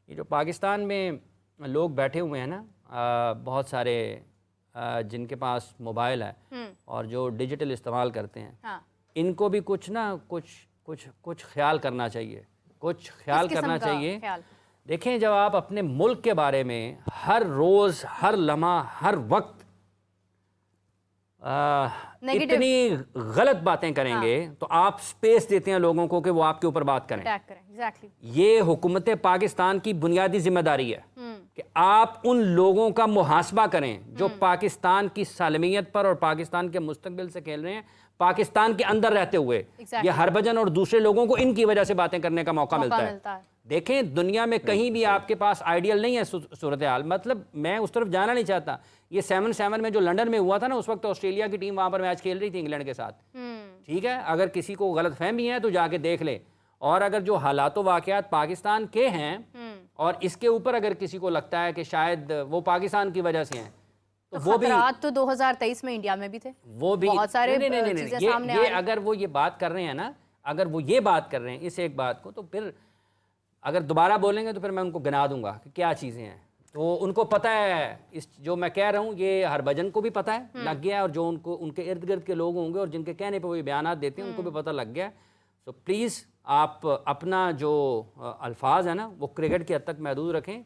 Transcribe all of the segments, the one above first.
یہ جو پاکستان میں لوگ بیٹھے ہوئے ہیں نا بہت سارے جن کے پاس موبائل ہے اور جو ڈیجیٹل استعمال کرتے ہیں ان کو بھی کچھ خیال کرنا چاہیے، دیکھیں جب آپ اپنے ملک کے بارے میں ہر روز، ہر لمحہ، ہر وقت اتنی غلط باتیں کریں گے تو آپ سپیس دیتے ہیں لوگوں کو کہ وہ آپ کے اوپر بات کریں. یہ حکومت پاکستان کی بنیادی ذمہ داری ہے کہ آپ ان لوگوں کا محاسبہ کریں جو پاکستان کی سالمیت پر اور پاکستان کے مستقبل سے کھیل رہے ہیں، پاکستان کے اندر رہتے ہوئے. یہ ہربھجن اور دوسرے لوگوں کو ان کی وجہ سے باتیں کرنے کا موقع ملتا ہے. دیکھیں دنیا میں کہیں بھی آپ کے پاس آئیڈیل نہیں ہے صورتحال. مطلب میں اس طرف جانا نہیں چاہتا. یہ 7-7 میں جو لنڈن میں ہوا تھا نا، اس وقت آسٹریلیا کی ٹیم وہاں پر میچ کھیل رہی تھی انگلینڈ کے ساتھ. ٹھیک ہے، اگر کسی کو غلط فہمی ہے تو جا کے دیکھ لے. اور اگر جو حالات و واقعات پاکستان کے ہیں اور اس کے اوپر اگر کسی کو لگتا ہے کہ شاید وہ پاکستان کی وجہ سے ہیں تو وہ بھی خطرات تو 2023 میں انڈیا میں بھی تھے، وہ بھی بہت سارے چیزیں سامنے آ رہی ہیں. اگر وہ یہ بات کر رہے ہیں نا، اگر وہ یہ بات کر رہے ہیں اس ایک بات کو، تو پھر اگر دوبارہ بولیں گے تو پھر میں ان کو گنا دوں گا کہ کیا چیزیں ہیں. تو ان کو پتہ ہے اس جو میں کہہ رہا ہوں، یہ ہربھجن کو بھی پتہ ہے، لگ گیا ہے، اور جو ان کے ارد گرد کے لوگ ہوں گے اور جن کے کہنے پہ وہ یہ بیانات دیتے ہیں ان کو بھی پتہ لگ گیا ہے. سو پلیز آپ اپنا جو الفاظ ہیں نا وہ کرکٹ کی حد تک محدود رکھیں.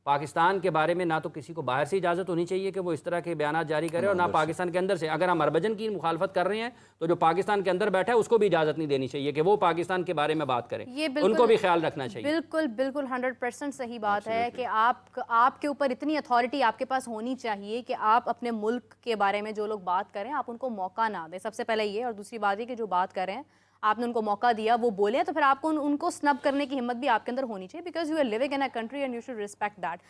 پاکستان کے بارے میں نہ تو کسی کو باہر سے اجازت ہونی چاہیے کہ وہ اس طرح کے بیانات جاری کرے، اور نہ پاکستان کے اندر سے. اگر ہم ہربھجن کی مخالفت کر رہے ہیں تو جو پاکستان کے اندر بیٹھا ہے اس کو بھی اجازت نہیں دینی چاہیے کہ وہ پاکستان کے بارے میں بات کرے. ان کو بھی خیال رکھنا چاہیے. بالکل 100% صحیح بات ہے کہ آپ کے اوپر اتنی اتھارٹی آپ کے پاس ہونی چاہیے کہ آپ اپنے ملک کے بارے میں جو لوگ بات کریں آپ ان کو موقع نہ دیں. سب سے پہلے یہ، اور دوسری بات یہ کہ جو بات کر رہے ہیں آپ نے ان کو موقع دیا، وہ بولے، تو پھر آپ کو ان کو سنب کرنے کی ہمت بھی آپ کے اندر ہونی چاہیے، because you are living in a country and you should respect that.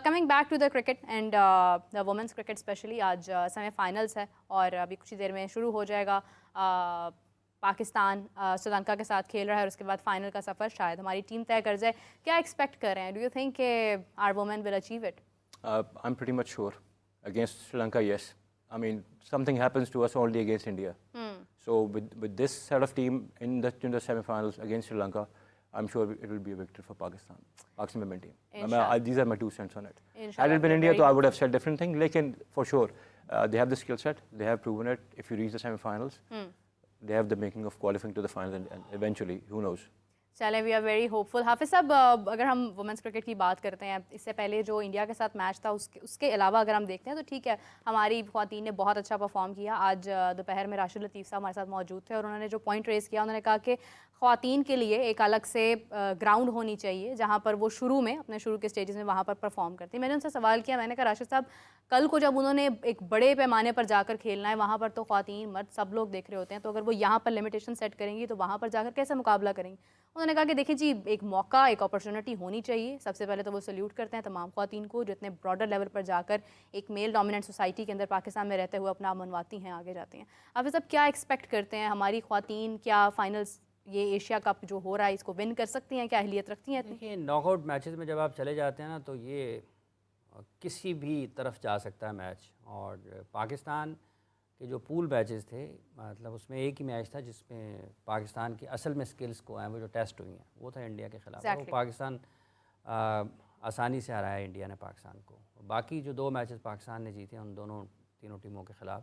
Coming back to the cricket and the women's cricket especially, آج سیمی فائنلس ہے اور ابھی کچھ ہی دیر میں شروع ہو جائے گا. پاکستان سری لنکا کے ساتھ کھیل رہا ہے اور اس کے بعد فائنل کا سفر شاید ہماری ٹیم طے کر جائے. کیا ایکسپیکٹ کر رہے ہیں؟ ڈو یو تھنک کہ our women will achieve it? I'm pretty much sure. Against Sri Lanka, yes. I mean, something happens to us only against India. So with this set of team in the semi-finals against Sri Lanka, I'm sure it will be a victory for Pakistan women team. These are my 2 cents on it. Had it been India, so I would have said different thing. Lekin for sure, they have the skill set. They have proven it. If you reach the semi-finals, they have the making of qualifying to the finals and eventually, who knows. چلیں we are very hope فل. حافظ صاحب، اگر ہم women's cricket کی بات کرتے ہیں، اس سے پہلے جو انڈیا کے ساتھ میچ تھا اس کے علاوہ اگر ہم دیکھتے ہیں تو ٹھیک ہے ہماری خواتین نے بہت اچھا پرفارم کیا. آج دوپہر میں راشد لطیف صاحب ہمارے ساتھ موجود تھے اور انہوں نے جو پوائنٹ ریز کیا، انہوں نے کہا کہ خواتین کے لیے ایک الگ سے گراؤنڈ ہونی چاہیے جہاں پر وہ اپنے شروع کے سٹیجز میں وہاں پر پرفارم کرتی ہیں. میں نے ان سے سوال کیا، میں نے کہا راشد صاحب کل کو جب انہوں نے ایک بڑے پیمانے پر جا کر کھیلنا ہے، وہاں پر تو خواتین مرد سب لوگ دیکھ رہے ہوتے ہیں، تو اگر وہ یہاں پر لمیٹیشن سیٹ کریں گی تو وہاں پر جا کر کیسے مقابلہ کریں گی؟ انہوں نے کہا کہ دیکھیں جی، ایک موقع، ایک اپرچونٹی ہونی چاہیے. سب سے پہلے تو وہ سلیوٹ کرتے ہیں تمام خواتین کو جو اتنے براڈر لیول پر جا کر ایک میل ڈومیننٹ سوسائٹی کے اندر پاکستان میں رہتے ہوئے اپنا منواتی ہیں، آگے جاتی ہیں. حافظ صاحب کیا ایکسپیکٹ کرتے ہیں ہماری خواتین؟ کیا فائنلز یہ ایشیا کپ جو ہو رہا ہے اس کو ون کر سکتی ہیں؟ کیا اہلیت رکھتی ہیں؟ دیکھیے ناک آؤٹ میچز میں جب آپ چلے جاتے ہیں نا تو یہ کسی بھی طرف جا سکتا ہے میچ. اور پاکستان کے جو پول میچز تھے، مطلب اس میں ایک ہی میچ تھا جس میں پاکستان کی اصل میں سکلز کو ہیں وہ جو ٹیسٹ ہوئی ہیں، وہ تھا انڈیا کے خلاف. وہ پاکستان آسانی سے ہرایا انڈیا نے پاکستان کو. باقی جو 2 میچز پاکستان نے جیتے ہیں ان تینوں ٹیموں کے خلاف،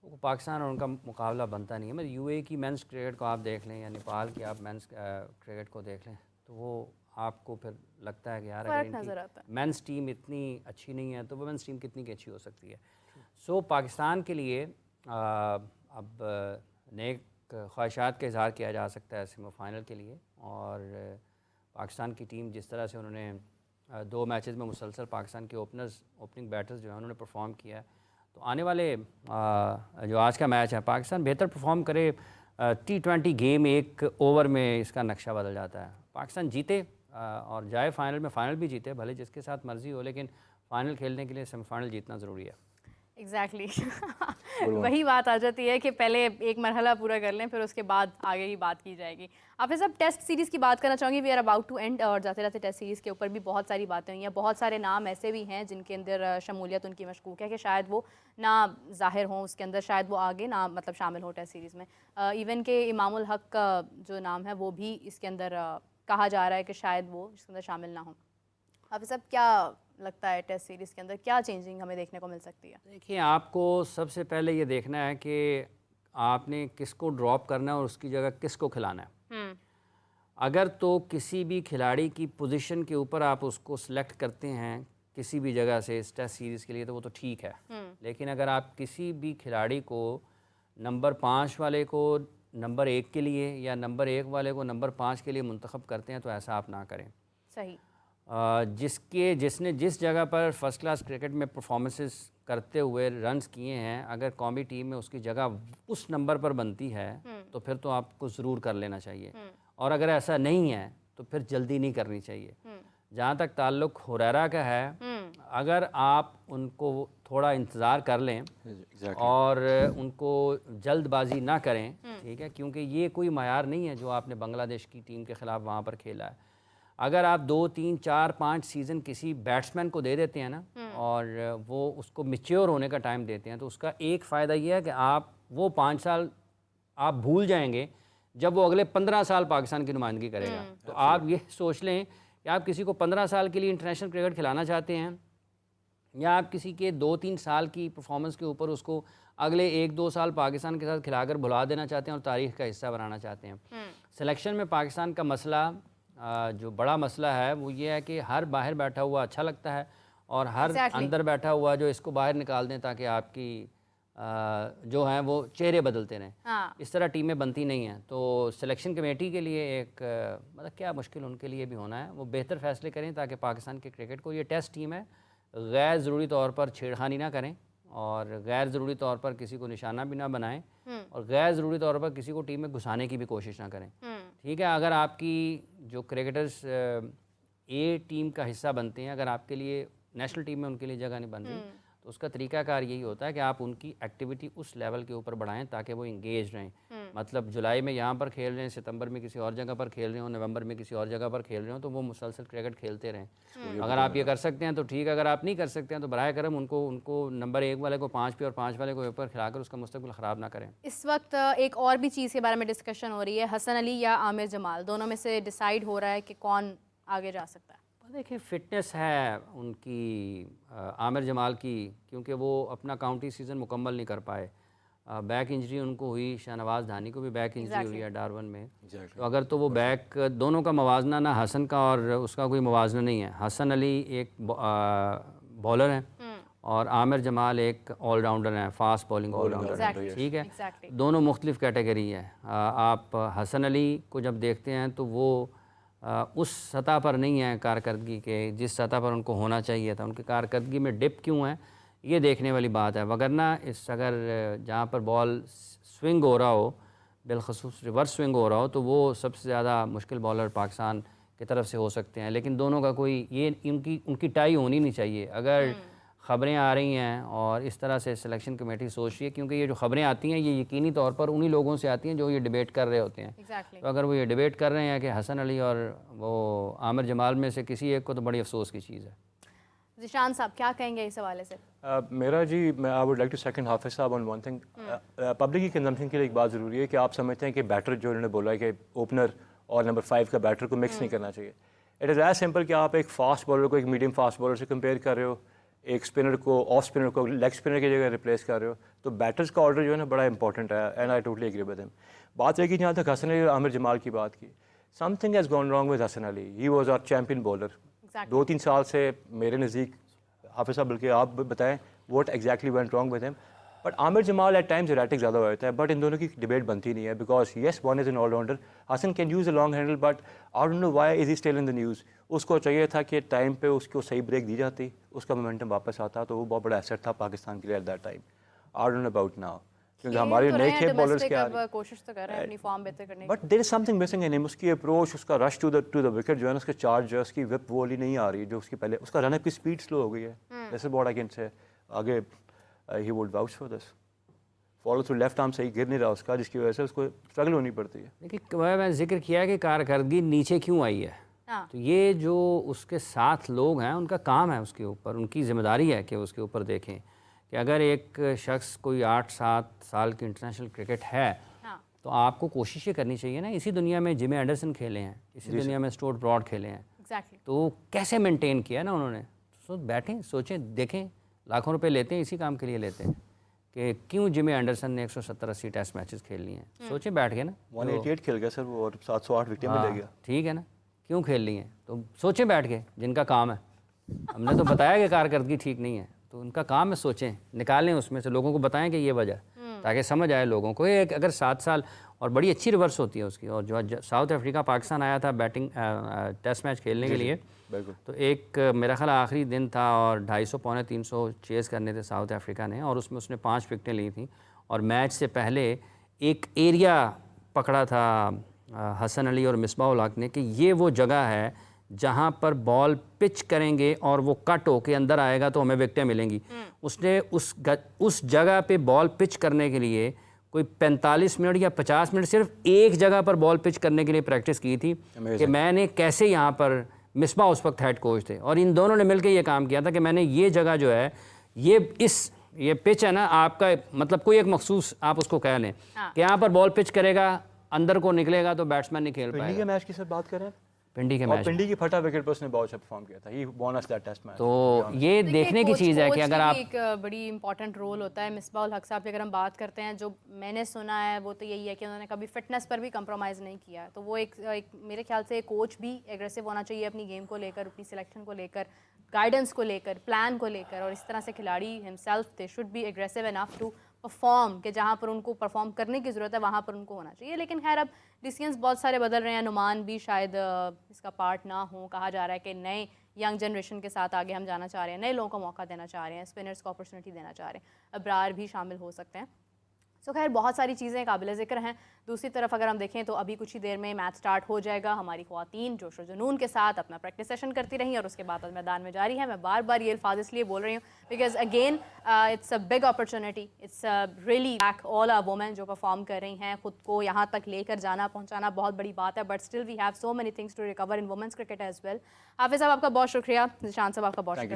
وہ پاکستان اور ان کا مقابلہ بنتا نہیں ہے. مطلب یو اے کی مینس کرکٹ کو آپ دیکھ لیں یا نیپال کی آپ مینس کرکٹ کو دیکھ لیں تو وہ آپ کو پھر لگتا ہے کہ یار اگر ان کی مینس ٹیم اتنی اچھی نہیں ہے تو وومنس ٹیم کتنی کی اچھی ہو سکتی ہے. سو پاکستان کے لیے اب نیک خواہشات کا اظہار کیا جا سکتا ہے سیمی فائنل کے لیے. اور پاکستان کی ٹیم جس طرح سے انہوں نے 2 میچز میں مسلسل پاکستان کے اوپننگ بیٹرز جو ہیں انہوں نے پرفارم کیا ہے، تو آنے والے جو آج کا میچ ہے پاکستان بہتر پرفارم کرے. T20 گیم ایک اوور میں اس کا نقشہ بدل جاتا ہے. پاکستان جیتے اور جائے فائنل میں، فائنل بھی جیتے، بھلے جس کے ساتھ مرضی ہو، لیکن فائنل کھیلنے کے لیے سیمی فائنل جیتنا ضروری ہے. ایگزیکٹلی وہی بات آ جاتی ہے کہ پہلے ایک مرحلہ پورا کر لیں، پھر اس کے بعد آگے کی بات کی جائے گی. حافظ صاحب ٹیسٹ سیریز کی بات کرنا چاہوں گی. We are about to end, اور جاتے جاتے ٹیسٹ سیریز کے اوپر بھی بہت ساری باتیں ہوئی ہیں. بہت سارے نام ایسے بھی ہیں جن کے اندر شمولیت ان کی مشکوک ہے کہ شاید وہ نہ ظاہر ہوں اس کے اندر، شاید وہ آگے نہ مطلب شامل ہوں ٹیسٹ سیریز میں. ایون کہ امام الحق کا جو نام ہے وہ بھی اس کے اندر کہا جا رہا ہے کہ شاید وہ اس کے اندر شامل نہ ہوں. حافظ صاحب کیا لگتا ہے ٹیسٹ سیریز کے اندر کیا چینجنگ ہمیں دیکھنے کو مل سکتی ہے؟ دیکھیے آپ کو سب سے پہلے یہ دیکھنا ہے کہ آپ نے کس کو ڈراپ کرنا ہے اور اس کی جگہ کس کو کھلانا ہے. اگر تو کسی بھی کھلاڑی کی پوزیشن کے اوپر آپ اس کو سلیکٹ کرتے ہیں کسی بھی جگہ سے اس ٹیسٹ سیریز کے لیے تو وہ تو ٹھیک ہے, لیکن اگر آپ کسی بھی کھلاڑی کو نمبر 5 والے کو نمبر 1 کے لیے یا نمبر 1 والے کو نمبر 5 کے لیے منتخب کرتے ہیں تو ایسا آپ نہ کریں. صحیح. جس نے جس جگہ پر فرسٹ کلاس کرکٹ میں پرفارمنسز کرتے ہوئے رنز کیے ہیں, اگر قومی ٹیم میں اس کی جگہ اس نمبر پر بنتی ہے تو پھر تو آپ کو ضرور کر لینا چاہیے, اور اگر ایسا نہیں ہے تو پھر جلدی نہیں کرنی چاہیے. جہاں تک تعلق ہریرا کا ہے, اگر آپ ان کو تھوڑا انتظار کر لیں اور ان کو جلد بازی نہ کریں, ٹھیک ہے, کیونکہ یہ کوئی معیار نہیں ہے جو آپ نے بنگلہ دیش کی ٹیم کے خلاف وہاں پر کھیلا ہے. اگر آپ 2 3 4 5 سیزن کسی بیٹسمین کو دے دیتے ہیں نا اور وہ اس کو میچیور ہونے کا ٹائم دیتے ہیں تو اس کا ایک فائدہ یہ ہے کہ آپ وہ 5 سال آپ بھول جائیں گے جب وہ اگلے 15 سال پاکستان کی نمائندگی کرے گا. تو آپ یہ سوچ لیں کہ آپ کسی کو 15 سال کے لیے انٹرنیشنل کرکٹ کھلانا چاہتے ہیں یا آپ کسی کے 2 3 سال کی پرفارمنس کے اوپر اس کو اگلے 1 2 سال پاکستان کے ساتھ کھلا کر بھلا دینا چاہتے ہیں اور تاریخ کا حصہ بنانا چاہتے ہیں. سلیکشن میں پاکستان کا مسئلہ جو بڑا مسئلہ ہے وہ یہ ہے کہ ہر باہر بیٹھا ہوا اچھا لگتا ہے اور ہر اندر بیٹھا ہوا جو اس کو باہر نکال دیں تاکہ آپ کی جو ہیں وہ چہرے بدلتے رہیں. اس طرح ٹیمیں بنتی نہیں ہیں. تو سلیکشن کمیٹی کے لیے ایک مطلب کیا مشکل ان کے لیے بھی ہونا ہے, وہ بہتر فیصلے کریں تاکہ پاکستان کے کرکٹ کو, یہ ٹیسٹ ٹیم ہے, غیر ضروری طور پر چھیڑخانی نہ کریں اور غیر ضروری طور پر کسی کو نشانہ بھی نہ بنائیں اور غیر ضروری طور پر کسی کو ٹیم میں گھسانے کی بھی کوشش نہ کریں. ٹھیک ہے, اگر آپ کی جو کرکٹرز اے ٹیم کا حصہ بنتے ہیں, اگر آپ کے لیے نیشنل ٹیم میں ان کے لیے جگہ نہیں بن رہی تو اس کا طریقہ کار یہی ہوتا ہے کہ آپ ان کی ایکٹیویٹی اس لیول کے اوپر بڑھائیں تاکہ وہ انگیج رہیں. مطلب جولائی میں یہاں پر کھیل رہے ہیں, ستمبر میں کسی اور جگہ پر کھیل رہے ہوں, نومبر میں کسی اور جگہ پر کھیل رہے ہوں, تو وہ مسلسل کرکٹ کھیلتے رہیں. اگر آپ یہ کر سکتے ہیں تو ٹھیک ہے, اگر آپ نہیں کر سکتے ہیں تو براہ کرم ان کو نمبر 1 والے کو 5 پہ اور 5 والے کو اوپر کھلا کر اس کا مستقبل خراب نہ کریں. اس وقت ایک اور بھی چیز کے بارے میں ڈسکشن ہو رہی ہے, حسن علی یا عامر جمال, دونوں میں سے ڈیسائیڈ ہو رہا ہے کہ کون آگے جا سکتا ہے. دیکھیں فٹنس ہے ان کی عامر جمال کی, کیونکہ وہ اپنا کاؤنٹی سیزن مکمل نہیں کر پائے. بیک انجری ان کو ہوئی, شاہنواز دھانی کو بھی بیک انجری ہوئی ہے ڈارون میں. تو اگر تو وہ بیک دونوں کا موازنہ نہ حسن کا اور اس کا کوئی موازنہ نہیں ہے. حسن علی ایک بولر ہیں اور عامر جمال ایک آل راؤنڈر ہیں, فاسٹ بولنگ آل راؤنڈر ہیں. ٹھیک ہے, دونوں مختلف کیٹیگری ہیں. آپ حسن علی کو جب دیکھتے ہیں تو وہ اس سطح پر نہیں ہے کارکردگی کے جس سطح پر ان کو ہونا چاہیے تھا. ان کی کارکردگی میں ڈپ کیوں ہے یہ دیکھنے والی بات ہے, وگرنہ اگر جہاں پر بال سوئنگ ہو رہا ہو, بالخصوص ریورس سوئنگ ہو رہا ہو, تو وہ سب سے زیادہ مشکل بالر پاکستان کی طرف سے ہو سکتے ہیں. لیکن دونوں کا کوئی یہ ان کی ٹائی ہونی نہیں چاہیے. اگر خبریں آ رہی ہیں اور اس طرح سے سلیکشن کمیٹی سوچ رہی ہے, کیونکہ یہ جو خبریں آتی ہیں یہ یقینی طور پر انہی لوگوں سے آتی ہیں جو یہ ڈیبیٹ کر رہے ہوتے ہیں. تو اگر وہ یہ ڈیبیٹ کر رہے ہیں کہ حسن علی اور وہ عامر جمال میں سے کسی ایک کو, تو بڑی افسوس کی چیز ہے. ذیشان صاحب کیا کہیں گے اس حوالے سے؟ میرا جی, میں I would like to second Hafiz sahab on one thing. Public کی کنزمپشن کے لیے ایک بات ضروری ہے کہ آپ سمجھتے ہیں کہ بیٹر جو انہوں نے بولا ہے کہ اوپنر اور نمبر 5 کا بیٹر کو مکس نہیں کرنا چاہیے. اٹ از ایز سمپل کہ آپ ایک فاسٹ بالر کو ایک میڈیم فاسٹ بالر سے کمپیئر کر رہے ہو, ایک اسپنر کو آف اسپنر کو لیگ اسپنر کی جگہ ریپلیس کر رہے ہو, تو بیٹرز کا آرڈر جو ہے نا بڑا امپورٹنٹ ہے. And I totally agree with ہم. بات ہے کہ جہاں تک حسن علی اور عامر جمال کی بات کی, something has gone wrong with Hasan Ali. He was our champion bowler. 2-3 سال سے میرے نزدیک, حافظ صاحب بلکہ آپ بتائیں what exactly went wrong with him. But Aamir Jamal at times erratic زیادہ ہو جاتا ہے, بٹ ان دونوں کی ڈیبیٹ بنتی نہیں ہے because yes one is an all rounder. Hasan can use a long handle, but I don't know why is he still in the news. اس کو چاہیے تھا کہ ٹائم پہ اس کو صحیح بریک دی جاتی, اس کا مومنٹم واپس آتا, تو وہ بہت بڑا ایسٹ تھا پاکستان کے لیے at that time. I don't know about now, کیونکہ ہمارے نئے کھیل بالرز کے کوشش تو کر رہے ہیں اپنی فارم بہتر کرنے کی, but there is some thing missing in ہم. اس کی اپروچ, اس کا رش ٹو دا وکٹ جو ہے نا, اس کا چارج جو ہے, اس کی وپ والی نہیں آ رہی جو اس کی پہلے, اس کا رن اپ کی اسپیڈ سلو ہو گئی ہے. دس is what I can say. آگے ہی would vouch for this. Follow through left arm صحیح گر نہیں رہا اس کا, جس کی وجہ سے اس کو اسٹرگل ہونی پڑتی ہے. لیکن میں ذکر کیا کہ کارکردگی نیچے کیوں آئی ہے, تو یہ جو اس کے ساتھ لوگ ہیں ان کا کام ہے اس کے اوپر, ان کی ذمہ داری ہے کہ اس کے اوپر دیکھیں کہ اگر ایک شخص کوئی 8-7 سال کی انٹرنیشنل کرکٹ ہے تو آپ کو کوشش یہ کرنی چاہیے نا. اسی دنیا میں جمی اینڈرسن کھیلے ہیں, اسی دنیا میں اسٹورٹ براڈ کھیلے ہیں, Exactly. تو کیسے مینٹین کیا نا انہوں نے. سو بیٹھیں سوچیں دیکھیں, لاکھوں روپے لیتے ہیں اسی کام کے لیے لیتے ہیں کہ کیوں جمی اینڈرسن نے 170-80 ٹیسٹ میچز کھیل لیے ہیں. سوچیں بیٹھ کے نا, 188 کھیل گیا سر وہ, اور 708 وکٹیں بھی لے گیا. ٹھیک ہے نا, کیوں کھیل لی ہیں. تو سوچیں بیٹھ کے, جن کا کام ہے, ہم نے تو بتایا کہ کارکردگی ٹھیک نہیں ہے, تو ان کا کام ہے سوچیں, نکالیں اس میں سے, لوگوں کو بتائیں کہ یہ وجہ ہے, تاکہ سمجھ آئے لوگوں کو. ایک اگر 7 سال اور بڑی اچھی ریورس ہوتی ہے اس کی, اور جو ساؤتھ افریقہ پاکستان آیا تھا بیٹنگ ٹیسٹ میچ کھیلنے کے لیے, تو ایک میرا خیال آخری دن تھا اور 250-300 چیز کرنے تھے ساؤتھ افریقہ نے, اور اس میں اس نے 5 وکٹیں لی تھیں. اور میچ سے پہلے ایک ایریا پکڑا تھا حسن علی اور مصباح الحق نے کہ یہ وہ جگہ ہے جہاں پر بال پچ کریں گے اور وہ کٹ ہو کے اندر آئے گا تو ہمیں وکٹیں ملیں گی. اس نے اس جگہ پہ بال پچ کرنے کے لیے کوئی 45 منٹ یا 50 منٹ صرف ایک جگہ پر بال پچ کرنے کے لیے پریکٹس کی تھی کہ میں نے کیسے یہاں پر, مصباح اس وقت ہیڈ کوچ تھے, اور ان دونوں نے مل کے یہ کام کیا تھا کہ میں نے یہ جگہ جو ہے, یہ پچ ہے نا آپ کا, مطلب کوئی ایک مخصوص آپ اس کو کہہ لیں کہ یہاں پر بال پچ کرے گا, اندر کو نکلے گا تو بیٹسمین نہیں کھیل پائے پنڈی گا. کے میچ کی سر بات کریں, پنڈی کے اور میچ, پنڈی کی پھٹا وکٹ پر اس نے بہت اچھا پرفارم کیا تھا. ہی وون اس دیٹ ٹیسٹ میچ. تو یہ دیکھنے کی چیز ہے کہ اگر آپ, ایک بڑی امپورٹنٹ رول ہوتا ہے. مصباح الحق صاحب کی اگر ہم بات کرتے ہیں, جو میں نے سنا ہے وہ تو یہی ہے کہ انہوں نے کبھی فٹنس پر بھی کمپرومائز نہیں کیا. تو وہ ایک میرے خیال سے کوچ بھی ایگریسو ہونا چاہیے اپنی گیم کو لے کر, اپنی سلیکشن کو لے کر, گائیڈنس کو لے کر, پلان کو لے کر, اور اس طرح سے کھلاڑی himself they should be aggressive enough to perform, کہ جہاں پر ان کو پرفارم کرنے کی ضرورت ہے وہاں پر ان کو ہونا چاہیے. لیکن خیر اب ڈیسیژنس بہت سارے بدل رہے ہیں. نعمان بھی شاید اس کا پارٹ نہ ہوں, کہا جا رہا ہے کہ نئے ینگ جنریشن کے ساتھ آگے ہم جانا چاہ رہے ہیں, نئے لوگوں کو موقع دینا چاہ رہے ہیں, اسپنرز کو اپرچونیٹی دینا چاہ رہے ہیں. ابرار بھی شامل ہو سکتے ہیں. سو خیر بہت ساری چیزیں قابل ذکر ہیں. دوسری طرف اگر ہم دیکھیں تو ابھی کچھ ہی دیر میں میچ سٹارٹ ہو جائے گا. ہماری خواتین جوش و جنون کے ساتھ اپنا پریکٹس سیشن کرتی رہیں اور اس کے بعد میدان میں جاری ہیں. میں بار بار یہ الفاظ اس لیے بول رہی ہوں because again it's a big opportunity, it's really back all women جو پرفارم کر رہی ہیں, خود کو یہاں تک لے کر جانا پہنچانا بہت بڑی بات ہے. But still we have so many things to recover in women's cricket as well. Hafiz sahab آپ کا بہت شکریہ, ذیشان صاحب آپ کا بہت شکریہ.